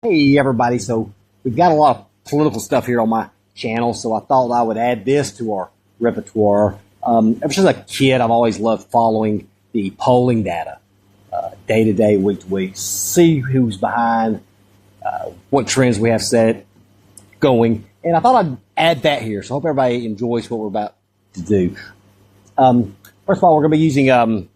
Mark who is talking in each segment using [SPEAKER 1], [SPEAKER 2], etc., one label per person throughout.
[SPEAKER 1] Hey everybody, so we've got a lot of political stuff here on my channel, so I thought I would add this to our repertoire. Ever since a kid, I've always loved following the polling data, day to day, week to week, see who's behind, what trends we have set going, and I thought I'd add that here, so I hope everybody enjoys what we're about to do. First of all, we're going to be using the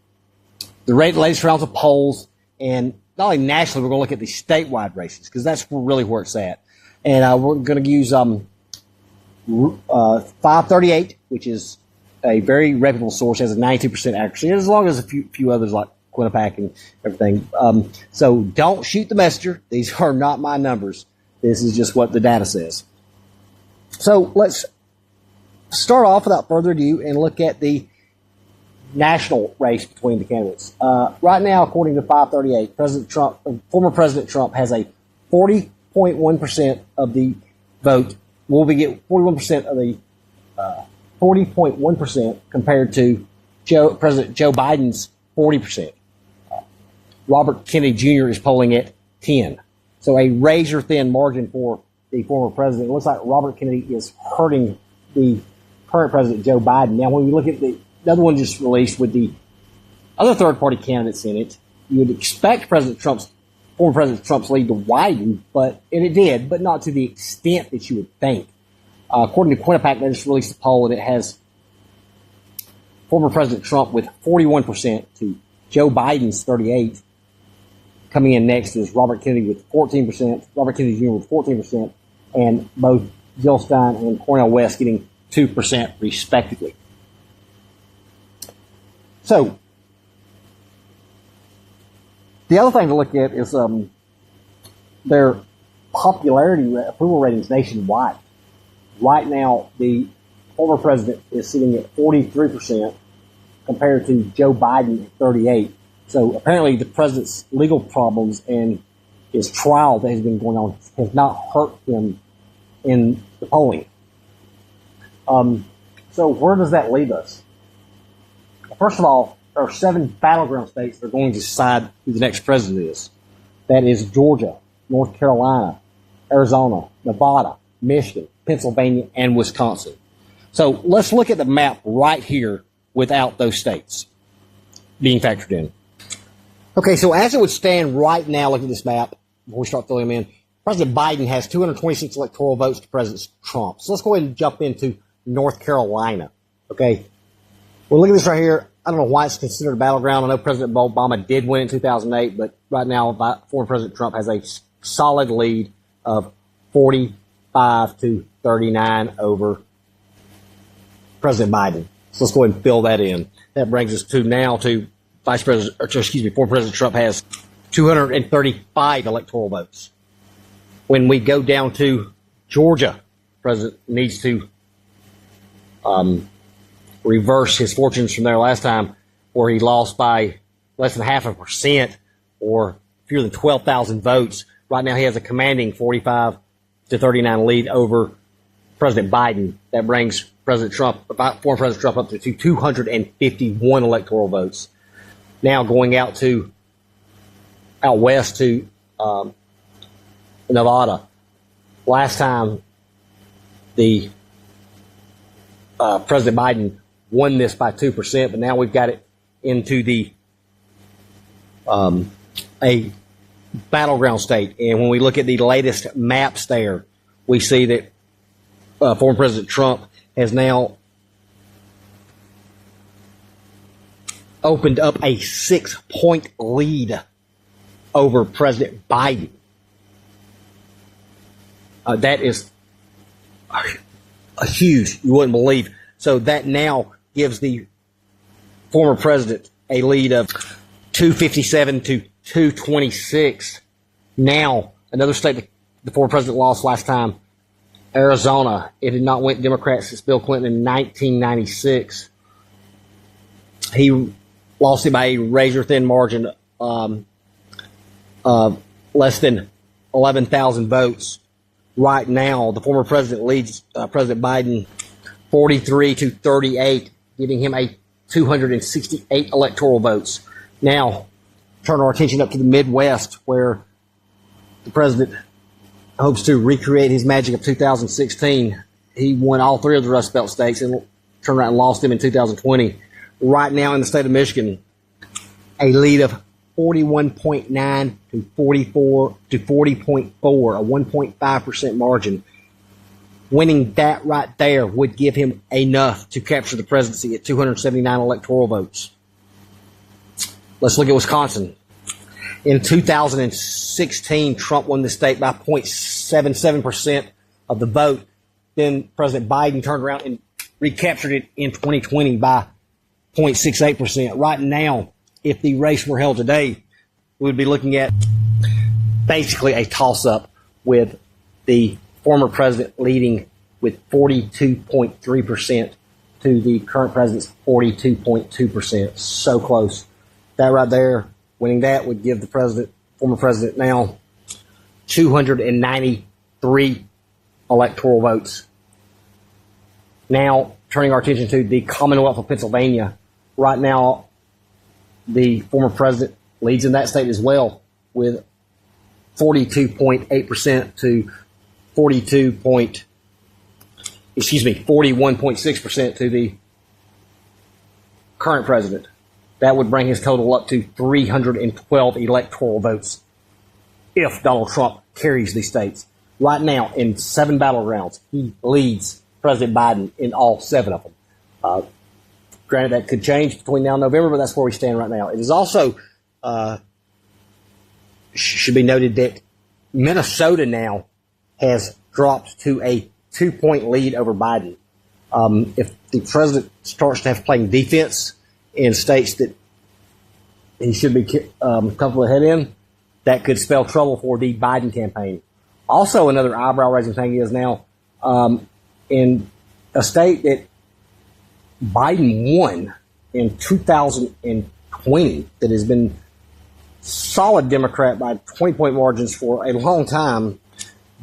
[SPEAKER 1] latest rounds of polls, and not only nationally, we're going to look at the statewide races because that's really where it's at. And we're going to use 538, which is a very reputable source, has a 92% accuracy, as long as a few others like Quinnipiac and everything. So don't shoot the messenger. These are not my numbers. This is just what the data says. So let's start off without further ado and look at the national race between the candidates. Right now, according to 538, former President Trump has a 40.1% of the vote. Will we get 41% of the 40.1% compared to President Joe Biden's 40%. Robert Kennedy Jr. is polling at 10. So a razor-thin margin for the former president. It looks like Robert Kennedy is hurting the current president, Joe Biden. Now, when we look at the other one just released with the other third-party candidates in it, you would expect former President Trump's lead to widen, and it did, but not to the extent that you would think. According to Quinnipiac, they just released a poll, and it has former President Trump with 41% to Joe Biden's 38%. Coming in next is Robert Kennedy with 14%, Robert Kennedy Jr. with 14%, and both Jillstein and Cornel West getting 2% respectively. So, the other thing to look at is their popularity approval ratings nationwide. Right now, the former president is sitting at 43% compared to Joe Biden at 38%. So apparently the president's legal problems and his trial that has been going on has not hurt him in the polling. So where does that leave us? First of all, there are 7 battleground states that are going to decide who the next president is. That is Georgia, North Carolina, Arizona, Nevada, Michigan, Pennsylvania, and Wisconsin. So let's look at the map right here without those states being factored in. Okay, so as it would stand right now, look at this map before we start filling them in. President Biden has 226 electoral votes to President Trump. So let's go ahead and jump into North Carolina. Okay, well, look at this right here. I don't know why it's considered a battleground. I know President Obama did win in 2008, but right now, former President Trump has a solid lead of 45 to 39 over President Biden. So let's go ahead and fill that in. That brings us to former President Trump has 235 electoral votes. When we go down to Georgia, President needs to reverse his fortunes from there last time, where he lost by less than 0.5% or fewer than 12,000 votes. Right now, he has a commanding 45 to 39 lead over President Biden. That brings former President Trump up to 251 electoral votes. Now going out west to Nevada. Last time the President Biden won this by 2%, but now we've got it into the a battleground state. And when we look at the latest maps there, we see that former President Trump has now opened up a 6-point lead over President Biden. That is a huge, you wouldn't believe. So that now gives the former president a lead of 257 to 226. Now, another state that the former president lost last time, Arizona. It had not went Democrat since Bill Clinton in 1996. He lost it by a razor-thin margin of less than 11,000 votes. Right now, the former president leads President Biden 43 to 38, giving him a 268 electoral votes. Now, turn our attention up to the Midwest, where the president hopes to recreate his magic of 2016. He won all three of the Rust Belt states and turned around and lost them in 2020. Right now in the state of Michigan, a lead of 41.9 to 40.4, a 1.5% margin. Winning that right there would give him enough to capture the presidency at 279 electoral votes. Let's look at Wisconsin. In 2016, Trump won the state by 0.77% of the vote. Then President Biden turned around and recaptured it in 2020 by 0.68%. Right now, if the race were held today, we would be looking at basically a toss-up with the former president leading with 42.3% to the current president's 42.2%. So close. That right there, winning that would give the former president now 293 electoral votes. Now, turning our attention to the Commonwealth of Pennsylvania. Right now, the former president leads in that state as well with 42.8% to 41.6% to the current president. That would bring his total up to 312 electoral votes if Donald Trump carries these states. Right now, in 7 battlegrounds, he leads President Biden in all 7 of them. Granted, that could change between now and November, but that's where we stand right now. It is also should be noted that Minnesota now has dropped to a 2-point lead over Biden. If the president starts to have playing defense in states that he should be comfortable ahead in, that could spell trouble for the Biden campaign. Also, another eyebrow-raising thing is now in a state that Biden won in 2020 that has been solid Democrat by 20-point margins for a long time.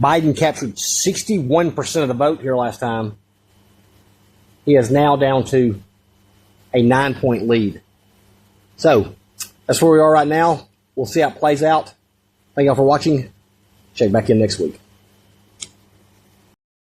[SPEAKER 1] Biden captured 61% of the vote here last time. He is now down to a 9-point lead. So that's where we are right now. We'll see how it plays out. Thank y'all for watching. Check back in next week.